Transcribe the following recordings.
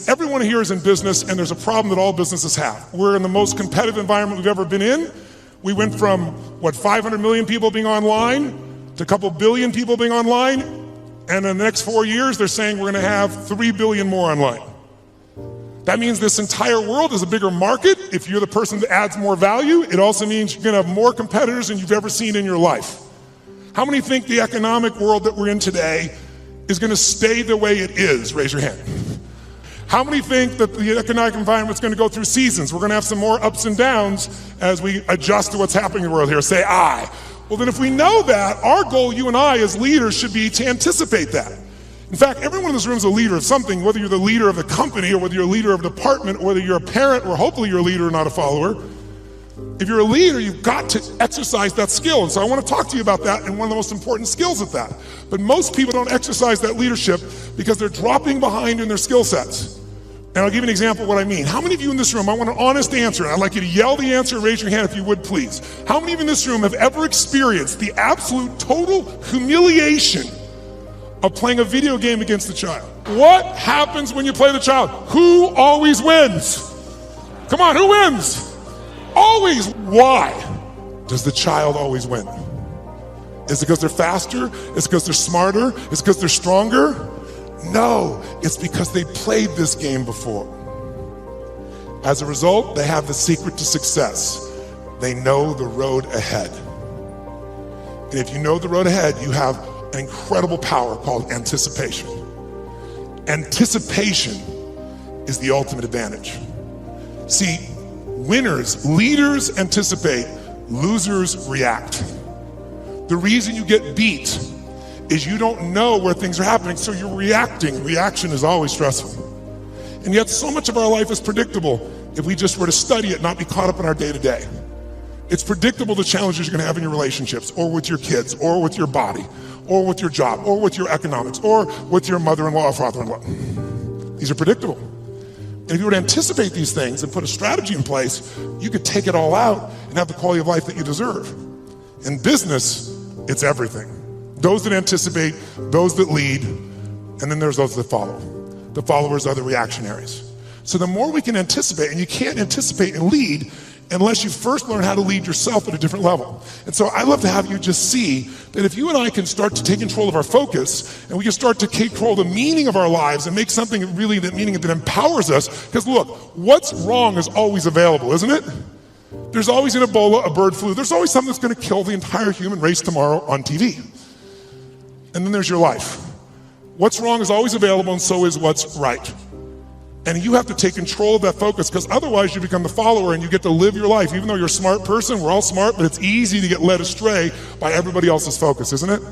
Everyone here is in business, and there's a problem that all businesses have. We're in the most competitive environment we've ever been in. We went from, 500 million people being online to a couple billion people being online, and in the next 4 years, they're saying we're gonna have 3 billion more online. That means this entire world is a bigger market. If you're the person that adds more value, it also means you're gonna have more competitors than you've ever seen in your life. How many think the economic world that we're in today is gonna stay the way it is? Raise your hand. How many think that the economic environment's gonna go through seasons? We're gonna have some more ups and downs as we adjust to what's happening in the world here. Say aye. Well then if we know that, our goal, you and I as leaders, should be to anticipate that. In fact, everyone in this room is a leader of something, whether you're the leader of the company or whether you're a leader of a department or whether you're a parent or hopefully you're a leader, not a follower. If you're a leader, you've got to exercise that skill. And so I want to talk to you about that and one of the most important skills at that. But most people don't exercise that leadership because they're dropping behind in their skill sets. And I'll give you an example of what I mean. How many of you in this room, I want an honest answer. I'd like you to yell the answer and raise your hand if you would, please. How many of you in this room have ever experienced the absolute total humiliation of playing a video game against a child? What happens when you play the child? Who always wins? Come on, who wins? Always. Why does the child always win? Is it because they're faster? Is it because they're smarter? Is it because they're stronger? No, it's because they played this game before. As a result, they have the secret to success. They know the road ahead. And if you know the road ahead, you have an incredible power called anticipation. Anticipation is the ultimate advantage. See, winners, leaders anticipate, losers react. The reason you get beat is you don't know where things are happening, so you're reacting. Reaction is always stressful. And yet so much of our life is predictable if we just were to study it, not be caught up in our day-to-day. It's predictable the challenges you're gonna have in your relationships, or with your kids, or with your body, or with your job, or with your economics, or with your mother-in-law or father-in-law. These are predictable. And if you were to anticipate these things and put a strategy in place, you could take it all out and have the quality of life that you deserve. In business, it's everything. Those that anticipate, those that lead, and then there's those that follow. The followers are the reactionaries. So the more we can anticipate, and you can't anticipate and lead unless you first learn how to lead yourself at a different level. And so I love to have you just see that if you and I can start to take control of our focus, and we can start to take control of the meaning of our lives and make something really that meaning that empowers us, because look, what's wrong is always available, isn't it? There's always an Ebola, a bird flu, there's always something that's gonna kill the entire human race tomorrow on TV. And then there's your life. What's wrong is always available, and so is what's right. And you have to take control of that focus, because otherwise you become the follower and you get to live your life. Even though you're a smart person, we're all smart, but it's easy to get led astray by everybody else's focus, isn't it?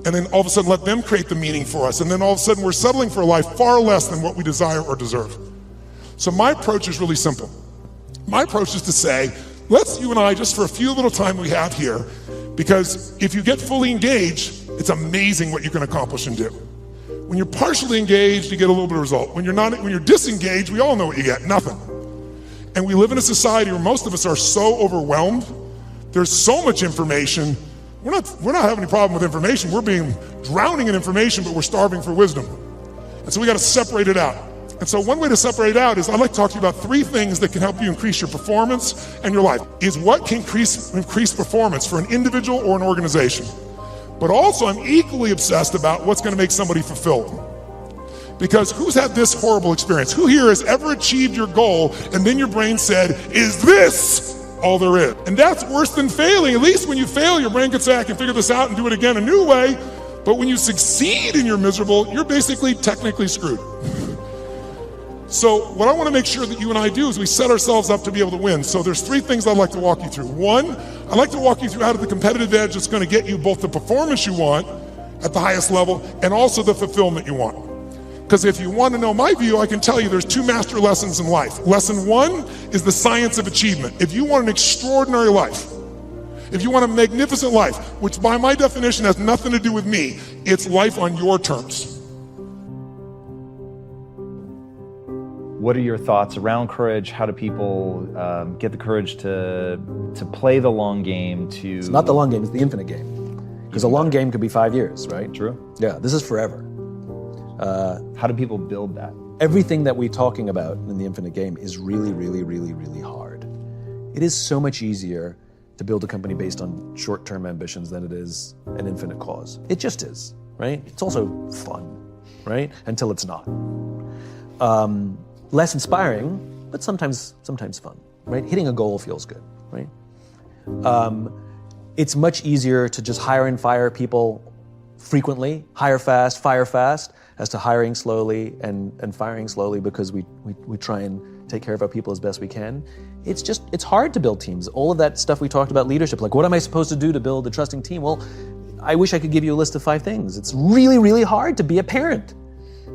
And then all of a sudden let them create the meaning for us. And then all of a sudden we're settling for a life far less than what we desire or deserve. So my approach is really simple. My approach is to say, let's you and I, just for a few little time we have here, because if you get fully engaged, it's amazing what you can accomplish and do. When you're partially engaged, you get a little bit of result. When you're disengaged, we all know what you get, nothing. And we live in a society where most of us are so overwhelmed. There's so much information. We're not having any problem with information. We're being drowning in information, but we're starving for wisdom. And so we gotta separate it out. And so one way to separate it out is I'd like to talk to you about 3 things that can help you increase your performance and your life. Is what can increase performance for an individual or an organization. But also I'm equally obsessed about what's gonna make somebody fulfilled. Because who's had this horrible experience? Who here has ever achieved your goal and then your brain said, is this all there is? And that's worse than failing. At least when you fail, your brain gets say, I can figure this out and do it again a new way. But when you succeed and you're miserable, you're basically technically screwed. So what I want to make sure that you and I do is we set ourselves up to be able to win. So there's 3 things I'd like to walk you through. 1, I'd like to walk you through how to the competitive edge that's going to get you both the performance you want at the highest level and also the fulfillment you want. Because if you want to know my view, I can tell you there's 2 master lessons in life. Lesson 1 is the science of achievement. If you want an extraordinary life, if you want a magnificent life, which by my definition has nothing to do with me, it's life on your terms. What are your thoughts around courage? How do people get the courage to play the long game? It's not the long game, it's the infinite game. Because a long game could be 5 years, right? True. Yeah, this is forever. How do people build that? Everything that we're talking about in the infinite game is really, really, really, really hard. It is so much easier to build a company based on short-term ambitions than it is an infinite cause. It just is, right? It's also fun, right? Until it's not. Less inspiring, but sometimes fun, right? Hitting a goal feels good, right? It's much easier to just hire and fire people frequently, hire fast, fire fast, as to hiring slowly and firing slowly because we try and take care of our people as best we can. It's hard to build teams. All of that stuff we talked about leadership, like what am I supposed to do to build a trusting team? Well, I wish I could give you a list of 5 things. It's really, really hard to be a parent.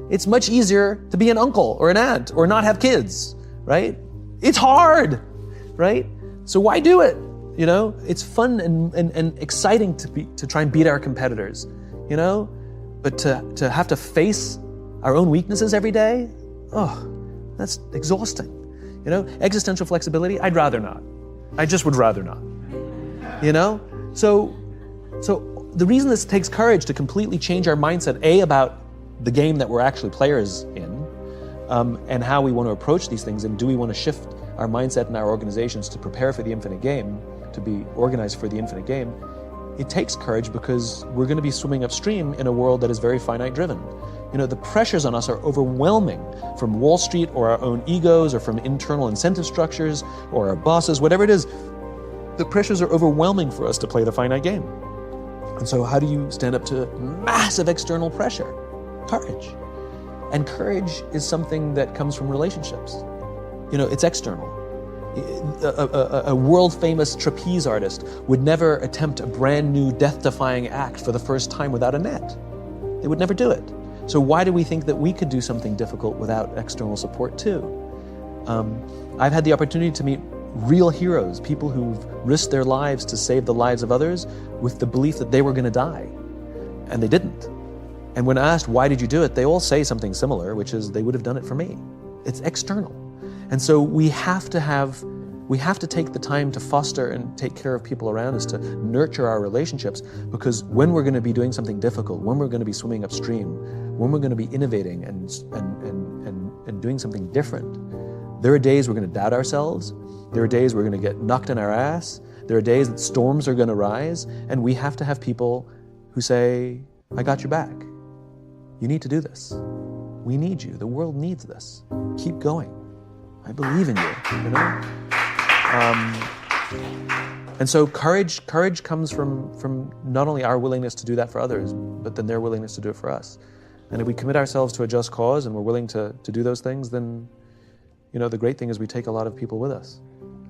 It's much easier to be an uncle or an aunt or not have kids, right? It's hard, right? So why do it? You know, it's fun and exciting to try and beat our competitors, you know? But to have to face our own weaknesses every day, that's exhausting. You know, existential flexibility, I'd rather not. I just would rather not. You know? So the reason this takes courage to completely change our mindset, about the game that we're actually players in, and how we want to approach these things, and do we want to shift our mindset and our organizations to prepare for the infinite game, to be organized for the infinite game, it takes courage because we're going to be swimming upstream in a world that is very finite driven. You know, the pressures on us are overwhelming from Wall Street or our own egos or from internal incentive structures or our bosses, whatever it is. The pressures are overwhelming for us to play the finite game. And so how do you stand up to massive external pressure? Courage. And courage is something that comes from relationships. You know, it's external. A world-famous trapeze artist would never attempt a brand new death-defying act for the first time without a net. They would never do it. So why do we think that we could do something difficult without external support too? I've had the opportunity to meet real heroes, people who've risked their lives to save the lives of others with the belief that they were going to die, and they didn't. And when asked, why did you do it? They all say something similar, which is they would have done it for me. It's external. And so we have to take the time to foster and take care of people around us, to nurture our relationships, because when we're going to be doing something difficult, when we're going to be swimming upstream, when we're going to be innovating and doing something different, there are days we're going to doubt ourselves. There are days we're going to get knocked in our ass. There are days that storms are going to rise, and we have to have people who say, I got your back. You need to do this. We need you. The world needs this. Keep going. I believe in you, you know? And so courage comes from not only our willingness to do that for others, but then their willingness to do it for us. And if we commit ourselves to a just cause and we're willing to do those things, then, you know, the great thing is we take a lot of people with us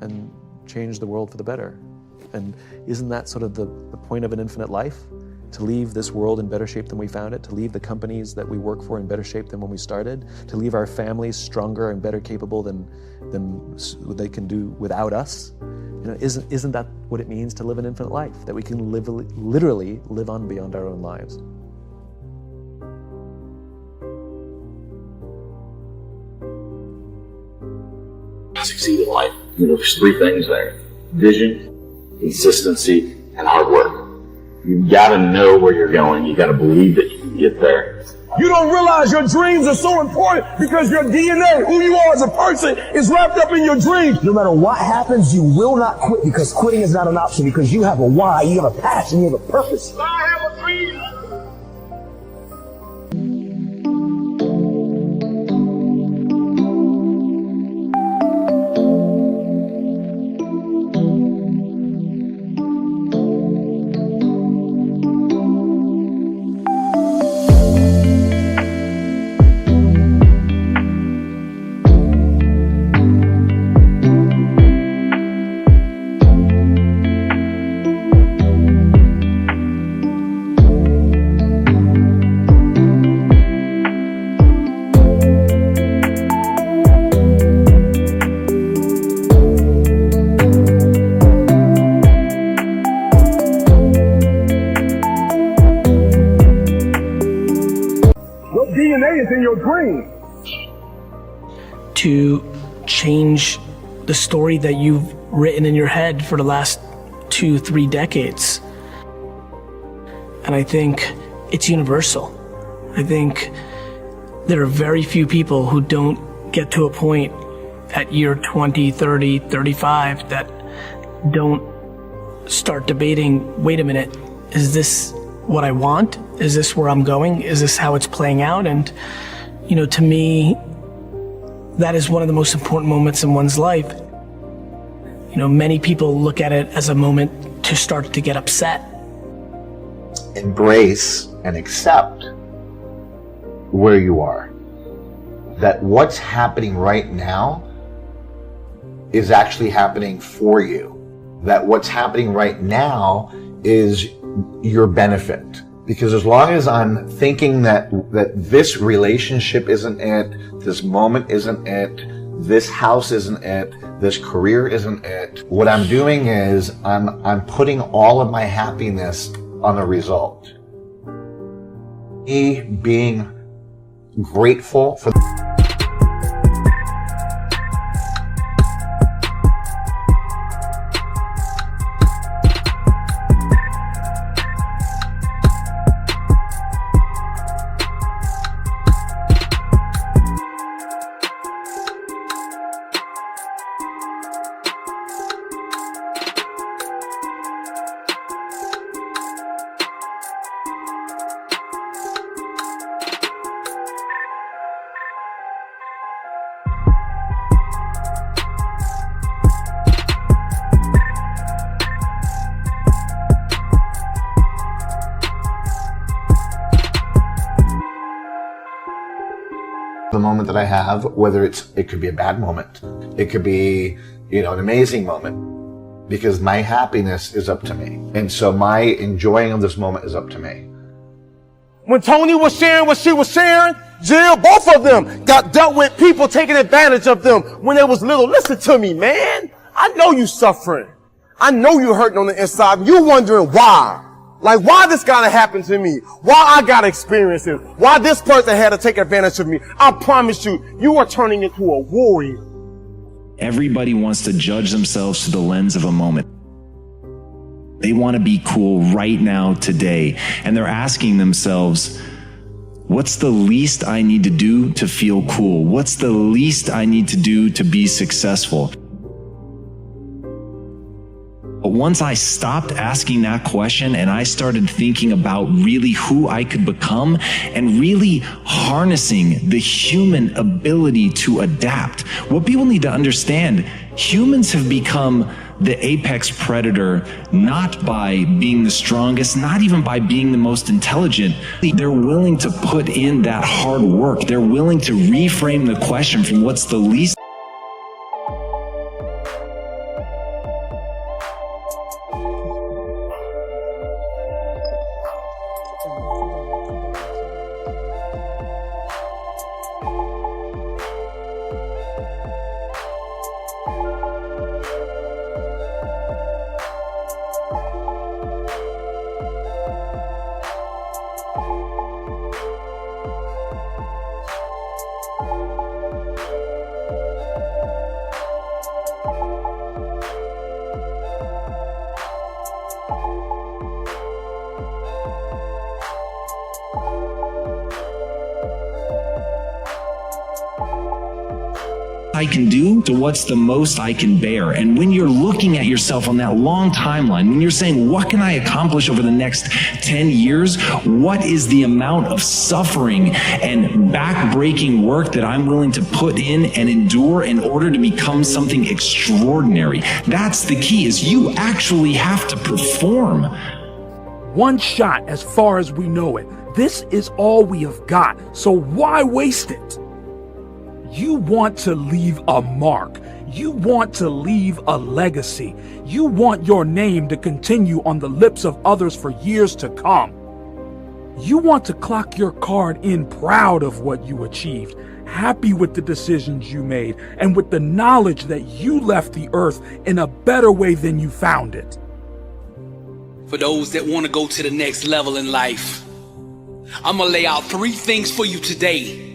and change the world for the better. And isn't that sort of the point of an infinite life? To leave this world in better shape than we found it, to leave the companies that we work for in better shape than when we started, to leave our families stronger and better capable than they can do without us. You know, isn't that what it means to live an infinite life? That we can literally live on beyond our own lives. Succeed in life. You know, there's 3 things there: vision, consistency, and hard work. You gotta know where you're going. You gotta believe that you can get there. You don't realize your dreams are so important because your DNA, who you are as a person, is wrapped up in your dreams. No matter what happens, you will not quit, because quitting is not an option, because you have a why, you have a passion, you have a purpose. I have a dream. DNA is in your dream. To change the story that you've written in your head for the last 2-3 decades. And I think it's universal. I think there are very few people who don't get to a point at year 20, 30, 35 that don't start debating, wait a minute, is this what I want? Is this where I'm going? Is this how it's playing out? And, you know, to me, that is one of the most important moments in one's life. You know, many people look at it as a moment to start to get upset. Embrace and accept where you are. That what's happening right now is actually happening for you. That what's happening right now is your benefit. Because as long as I'm thinking that this relationship isn't it, this moment isn't it, this house isn't it, this career isn't it, what I'm doing is I'm putting all of my happiness on the result. Me being grateful for the moment that I have, whether it could be a bad moment, it could be, you know, an amazing moment, because my happiness is up to me. And so my enjoying of this moment is up to me. When Tony was sharing what she was sharing, Jill, both of them got dealt with people taking advantage of them when they was little. Listen to me, man. I know you suffering. I know you hurting on the inside. You wondering why. Like, why this gotta happen to me? Why I gotta experience it? Why this person had to take advantage of me? I promise you, you are turning into a warrior. Everybody wants to judge themselves through the lens of a moment. They want to be cool right now, today. And they're asking themselves, what's the least I need to do to feel cool? What's the least I need to do to be successful? But once I stopped asking that question and I started thinking about really who I could become and really harnessing the human ability to adapt, what people need to understand, humans have become the apex predator, not by being the strongest, not even by being the most intelligent. They're willing to put in that hard work. They're willing to reframe the question from what's the least I can do to what's the most I can bear. And when you're looking at yourself on that long timeline, when you're saying, what can I accomplish over the next 10 years? What is the amount of suffering and back-breaking work that I'm willing to put in and endure in order to become something extraordinary? That's the key, is you actually have to perform. One shot as far as we know it. This is all we have got, so why waste it? You want to leave a mark. You want to leave a legacy. You want your name to continue on the lips of others for years to come. You want to clock your card in proud of what you achieved, happy with the decisions you made, and with the knowledge that you left the earth in a better way than you found it. For those that want to go to the next level in life, I'm going to lay out 3 things for you today.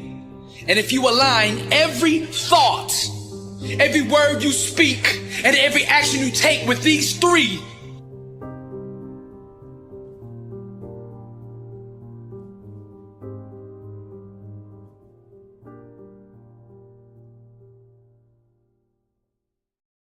And if you align every thought, every word you speak, and every action you take with these 3,